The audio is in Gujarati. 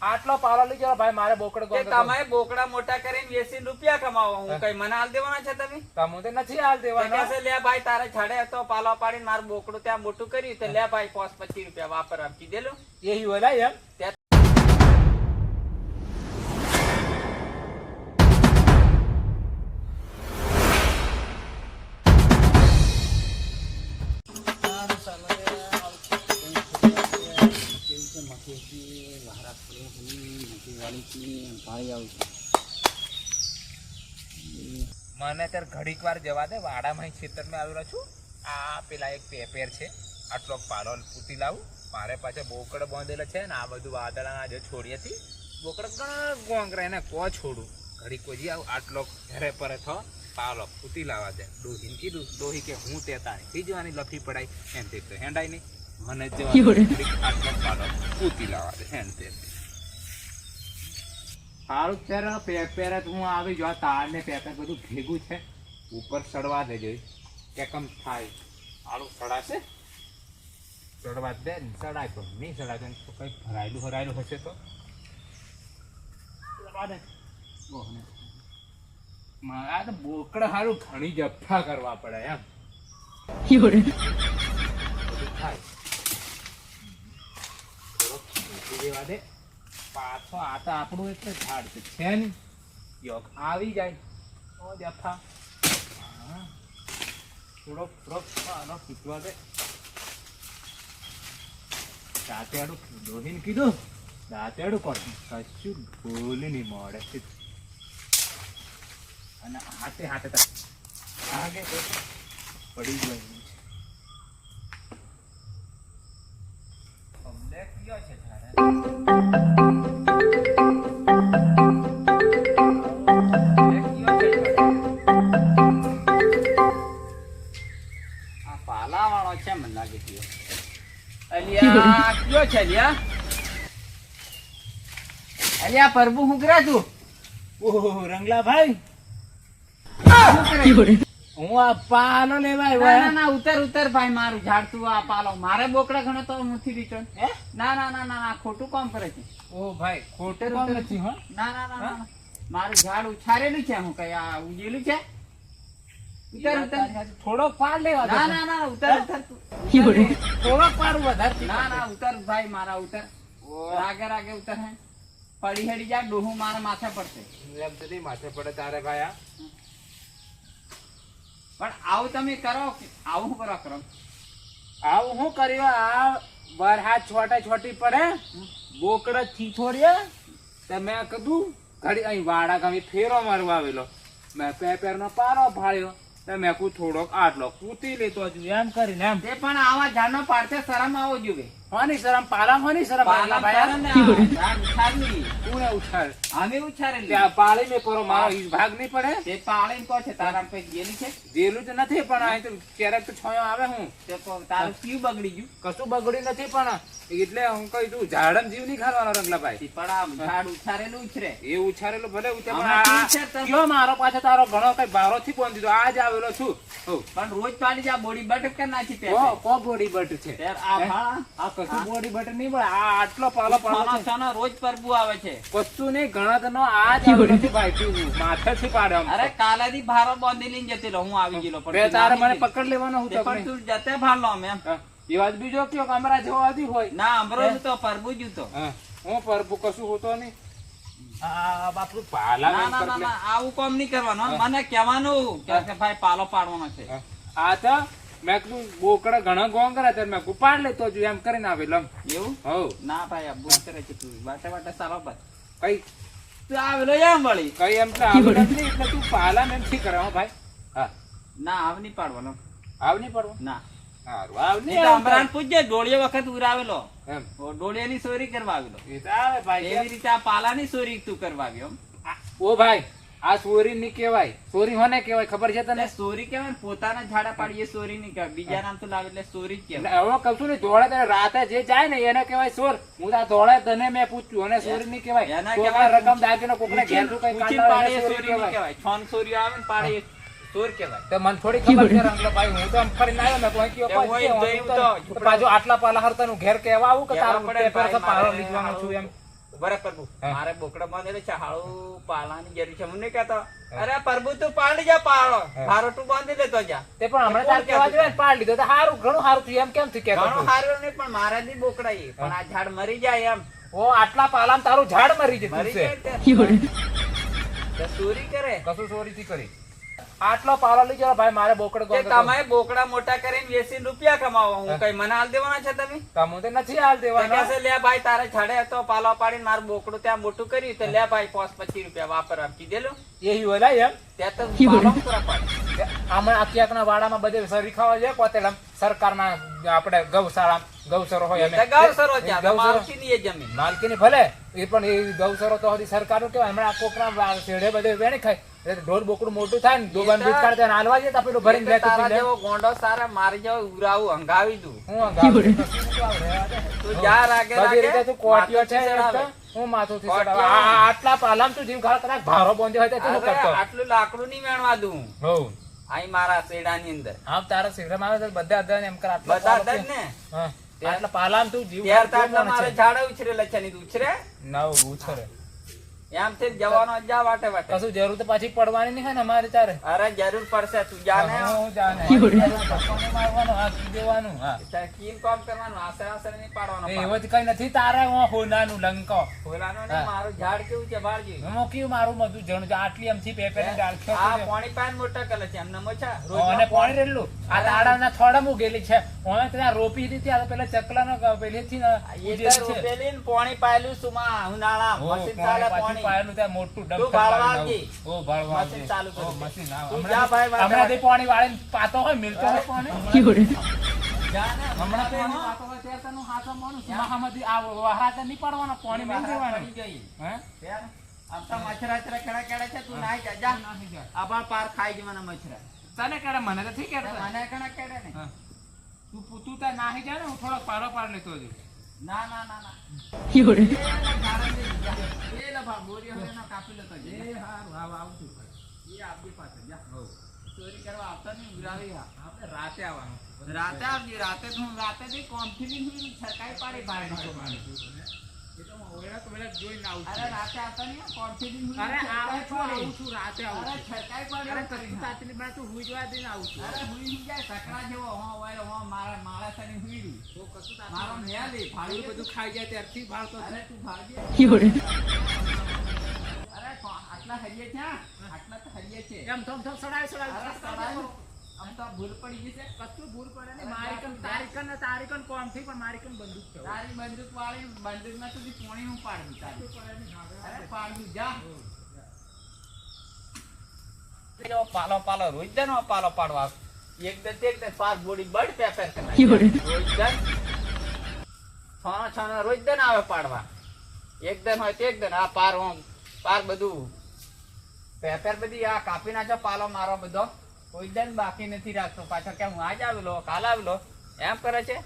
આટલો પાલો લઈ જાઓ ભાઈ, મારે બોકડો કે તમે બોકડા મોટા કરીને વેચીને રૂપિયા કમાવો, હું કઈ મને હાલ દેવાના છે તમે? તમે તો નથી હાલ દેવાના. કહેશે લે ભાઈ તારે છડે હતો પાલો પાડીને મારું બોકડું ત્યાં મોટું કર્યું તો લે ભાઈ 25 રૂપિયા વાપરવા કીધેલું. એ બોલાય એમ. મને અત્યારે ઘડીક વાર જવા દે, વાડામાં ખેતરમાં આવેલો છું. આ પેલા એક પેપેર છે, આટલો પાલો પૂતી લાવું. મારે પાછા બોકડ બાંધેલા છે ને આ બધું વાદળાના જે છોડીએથી બોકડ ઘણા ગોંગરા એને કો છોડું ઘડી કોઈ આવું. આટલો ઘરે પરે થો પાલો પૂતી લાવવા દે. ડોહીને કીધું, ડોહી કે હું તેતાની ખીજવાની લફી પડાય એમ તે તો હેંડાય નહીં. મને આટલો પાલો પૂતી લાવવા દે એમ તે. સારું ત્યારે પેપેર હું આવી જો તાર ને પેપેર બધું ભેગું છે, ઉપર ચડવા દેજો કે કમ થાય. આળું ચડાશે, ચડવા દે ને ચડાય તો નહીં ચડાય તો કંઈક ભરાયેલું હશે તો મારા તો બોકડ સારું ઘણી જફા કરવા પડે એમ થાય. દેવા દે પાછો. આ તો આપણું એટલે ઝાડ છે ને યોગ આવી જાય તો જફા. થોડોક પીટવા દે. દાંતેડું ડોહીને કીધું, દાંતેડું કોણ કશું ભૂલી નહીં મળે. અને હાથે આગે પડી ગયો અમને કયો છે પાલા વાળો છે મને લાગે છે. અલિયા કયો છે અલિયા પ્રભુ હું કરે તું? ઓહો રંગલા ભાઈ, હું આ પાલો લેવા ના ઉતર ભાઈ, મારું ઝાડ તું આ પાલો મારે બોકડા ઘણો તો નથી રીટો. ના ખોટું કામ કરે છે. ઓ ભાઈ ખોટું કામ નથી. હો ના મારું ઝાડ ઉછારેલું છે. હું કઈ આ ઉગેલું છે? ઉતર થોડો પાર લેવા. ના ઉતર થોડો પાર વધારે. ના ઉતર ભાઈ મારા ઉતર. રાગે ઉતર હે. પડી હેડી જા ડોહું મારા માથે પડશે. એમ તો નહીં માથે પડે તારે ભાઈ. પણ આવું તમે કરો, આવું કરો આવું શું કર્યું? આ બર હાથ છોટી પડે બોકડ ચીથોડ્યા. તમે કીધું ઘડી અહીં વાડા ગામે ફેરો મારવા આવેલો, મેં પેપેર નો પારો ફાળ્યો. મેં કું થોડોક આટલો કૂતી લેતો હજુ એમ કરીને એમ. તે પણ આવા ઝાડનો પાડતે શરમ આવો જોઈએ. હોની શરમ? પાલા હોની શરમ? કોને ઉછાળ? અમે ઉછારેલી. ત્યાં પાળી ને કરો મારો ઈ ભાગ નહીં પડે. તે પાળી કો છે તારા કઈ ગેલી છે? જેલું જ નથી, પણ અહીં તો ક્યારેક તો છોયો આવે. હું તે તારું ક્યું બગડી ગયું? કશું બગડ્યું નથી, પણ એટલે હું કહી તું ઝાડમ જીવ નહીં ખાવાનો રંગલાભાઈ. પણ આ ઝાડ ઉછારેલું ઉછરે. એ ઉછારેલું ભલે ઉછરે, મારો પાછો તારો ઘણો કઈ બારો થી બોન દીધો. આજ આવેલો છું. પણ રોજ પાડી જા બોડી બટક કે નાખી તે કો બોડી બટ છે. આ કશું બોડી બટ નહીં મળે. આ આટલો પાલો પાડવાનો રોજ પરબુ આવે છે. કશું નહીં ઘણા તો આજ આવેલો છે ભાઈ. તું માથે થી પાડે. અરે કાલેથી ભારો બાંધી લઈને જતી રહો. હું આવી ગયેલો પણ તારે મને પકડ લેવાનો હું પણ તું જતે ભાર લો એમ. એ વાત બીજો કયો કમરા જેવો હતી હોય. ના અમરો તો પરબુ જ તો. હું પરબુ કશું હોતો નહીં. આ બાપુ પાલા આવું કામ નહીં કરવાનું. મને કહેવાનું કે ભાઈ પાલો પાડવાનો છે. આ તો મેં કીધું બોકડા ઘણા ગોંગરા ત્યારે મેં પાડ લેતો છું એમ કરીને આવેલો. એવું? હવ ના ભાઈ આ બુક કરે છે તું વાટે સારો ભાઈ. કઈ તું આવેલો એમ વળી કઈ એમ તો આવેલો નથી એટલે તું પાલા એમ થી કરવા ભાઈ. હા ના આવ નહીં પાડવાનો. આવ નહીં પડવો? ના સારું આવ નહીં. અમરાન પૂછજે ડોળીએ વખત ઉરાવેલો એમ ડોળિયાની ચોરી કરવા આવેલો. એ તો આવે ભાઈ. એવી રીતે આ પાલાની ચોરી તું કરવા આવ્યો. ઓ ભાઈ આ ચોરી ની કેવાય. ચોરી હોને કેવાય ખબર છે તને? ચોરી કેવાય પોતાના ઝાડા પાડીએ ચોરી નહીં કહેવાય. બીજા નામ તો લાવે એટલે ચોરી જ કહેવાય. હવે કઉ છું ને ધોળે તને રાતે જે જાય ને એને કેવાય ચોર. હું આ ધોળે તને મેં પૂછ્યું અને ચોરી નહીં કેવાય. રકમ દાગીનો કોકને ઘેર તું કઈ પાડીએ ચોરી નહીં કહેવાય. છોન ચોરી આવે ને પાડીએ ચોર કહેવાય. તો મને થોડી ખબર છે રંગલો ભાઈ. હું તો આમ ફરીને આવ્યો મેં કોઈ કયો પાછો આટલા પાલા હરતા નું ઘેર કહેવા આવું કે તારું પેપર પાલો લીધવાનો છું એમ. ઉભા રહે પ્રભુ હા. મારે બોકડા બાંધેલો છે હાળું પાલાની જરૂર છે હું નહીં કહેતો અરે પ્રભુ તું પાડી જા પાળો હા. હારોટું બાંધી લેતો જા તે પણ હમણાં કોણ તાર કહેવા કહેતું? જોઈએ ને પાડ લીધો તો હારું ઘણું હારું થયું એમ કેમ થી કહેતો ઘણું તું? હારું નહીં પણ મારા દી બોકડા ઈ. પણ આ ઝાડ મરી જાય એમ ઓ આટલા પાલામાં તારું ઝાડ મરી જતું મરી છે જાય તે ચોરી કરે કશું ચોરીથી કરી આટલો પાલો લઈ જાઓ ભાઈ મારે બોકડો કે તમે બોકડા મોટા કરીને વેચીને રૂપિયા કમાવો હું હા. કઈ મને હાલ દેવાના છે તમે તમુ તો નથી હાલ તો દેવાનો કહે છે, લે ભાઈ તારે છડે હતો પાલો પાડીને મારું બોકડું ત્યાં મોટું કર્યું તો લે ભાઈ 25 રૂપિયા વાપરવા કીધેલું એ બોલાય એમ ત્યાં તો પાલો પૂરા પાડે. આમાં આ ક્યાંકના વાડામાં બધે સરી ખાવા જાય કોતેલ સરકારના આપણે ગૌસરો હોય તો ગૌસરો છે, આ તો ગૌસરો માલકીની એ જમીન. માલકીની ભલે એ પણ એ ગૌસરો તો હજી સરકારનું કેવાય હમણાં આ કોકના શેઢે બધે વેણી ખાય એટલે ઢોર બોકડું મોટું થાય ને દોબાન બીજ કાઢે ને હાલવા જાય તો પેલું ભરીને એટલે લેતું તારા પી લે. જેવો ગોંડો સારા મારી જેવો ઉરાવું હંગાવી દઉં હું આ ગામડે કશું નથી આવડે. તું જા રાગે બધી રાગે રીતે તું કોટિયો છે માથું એક તો ચડાવે. હું માથુંથી કોટિયો. ચડાવે. આટલા પાલામાં તું જીવ ખાવા કદાચ ભારો બાંધ્યો હોય તો તું શું અરે, કરતો આટલું લાકડું નહીં વેણવા દઉં હોવ. અહીં મારા શેડાની અંદર આમ તારા શેઢામાં આવે તો બધા અદાન એમ કર આટલા બધા પાલો જ છે. ને હા. આટલા પાલામાં તું જીવ ત્યાર ખાવા તાર કેવો મારે છે? ઝાડ ઉછરેલા છે નહીં ઉછરે નવ ઉછરે. એમ થી જવાનો જા વાટે વાટે કશું જરૂર તો પાછી પડવાની નહીં હોય ને અમારે તારે અરે જરૂર પડશે તું જાને હું જાણે. ધક્કોને મારવાનો, હાથ દેવાનું. હા. કીન કામ કરવાનું આસરે આસરે નહીં પાડવાનો એ એવો જ કઈ નથી તારે હું હોનાનું લંકો ખોલાનો ને હા. મારું ઝાડ કેવું છે બાળજી હું કયું મારું બધું જણ આટલી એમથી પેપર આ પાણી પાન મોટા કલે છે એમને મોછા અને પાણી રેલું આ દાડાના થોડા મૂકેલી છે ઓને ત્યાં રોપી દીધી આ તો પેલા ચકલાનો પેલેથી ને ઉજેલી છે. રોપેલી ને પાણી પાયેલું સુમા ઉનાળા ઓ, મશીન પાણી ચાલે પાછું પાણી પાયેલું ત્યાં મોટું તું ડંખર ભાળવા વાળીને આવજે. આવું. ઓ, ભાળવા આવજે. મશીન ચાલુ કરી ઓ, દે. મશીન આવ. તું હમણાં જા ભાઈ, વાટે હમણાંથી વાટે. પાણી વાળીને પાતો હોય મિલતો હોય પાણી જાને હમણાં તે પાણી હો. પાતો હોય ત્યારે તને હાથો માનું છું. મહામાંથી આ વહારા નહીં પાડવાના પાણી મેં દેવાનું પડી ગઈ. હે યાર, આમ તો મચ્છરા અચરા કેળા કેળા છે તું નાહી જા જા નાહી જા. આભાર પાર ખાઈ જવાના મચ્છરા તને કેડે મને તો ઠીક કેડે મને કણા કેળે ને હા. તું ત્યાં નાહી જાય ને હું થોડોક પારો પાડ લેતો હજુ. ના ના ના ના એ લભા બોરી હવે ના કાપી લેતો એ જઈએ. હારું, આવ આવું છું. એ આપણી પાસે જા હોવ. ચોરી કરવા આવતા નહીં ઉઘરાવી આ. આપણે રાતે આવવાનું. રાતે આવજે રાતે તો હું રાતે થી કોમથી ની હું છકાઈ પાડી બહાર નીકળવાની. એ તો હું ઓળખ તો પેલા જોઈને આવું અરે છું. રાતે આવતા નહીં કોમથી ની હું અરે આવું છું, છકાઈ આવું છું, રાતે આવું અરે છું. છકાઈ પાડી અરે એવું કશું કરીને. તાતલી બા તું હુઈ જવા દઈને આવું છું. અરે હુઈ હુઈ જાય સકડા જેવો હો વાય હો મારા માળા સાની હુઈ રહ્યું. તો કશું તાતલી મારો બા. ન્યા લે આવું ફાડી બધું ખાઈ જાય ત્યારથી ભાળતો અરે છું. તું ભાગજે અરે આટલા હરિયે છે હા? આટલા તો હરિયે છે એમ થમ થમ સડાય સડાય અરે સડાય. સડાય. આમ તો ભૂલ પડી ગઈ છે કશું ભૂલ પડે નહીં. મારી કન તારી કન ને તારી કન કોમ થી પણ મારી કન બંદૂક છે. તારી બંદૂક વાળી બંદૂક માં સુધી પોણી હું પાડું તારી અરે પાડું જા પેલો પાલો પાલો રોજ દે નો પાલો પાડવા એક દે પાર બોડી બડ પેપર રોજ દે છાનો રોજ દે આવે પાડવા એક દન હોય તે એક દન આ પાર હું પાર બધું પેપર બધી આ કાપી નાખો પાલો મારો બધો કોઈ દન બાકી નથી રાખતો પાછો કે હું આજ આવેલો કાલ આવેલો એમ કરે છે